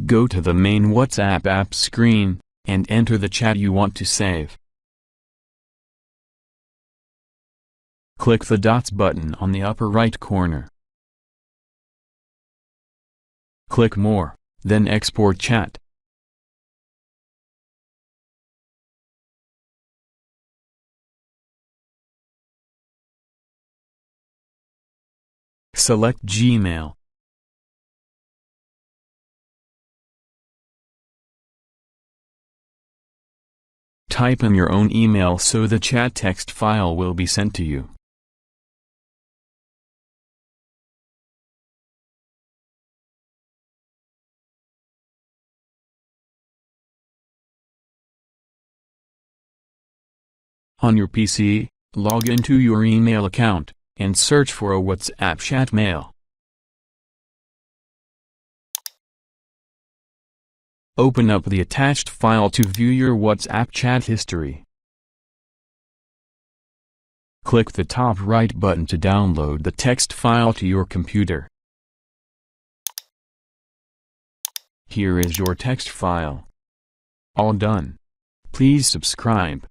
Go to the main WhatsApp app screen, and enter the chat you want to save. Click the dots button on the upper right corner. Click More, then Export Chat. Select Gmail. Type in your own email so the chat text file will be sent to you. On your PC, log into your email account, and search for a WhatsApp chat mail. Open up the attached file to view your WhatsApp chat history. Click the top right button to download the text file to your computer. Here is your text file. All done. Please subscribe.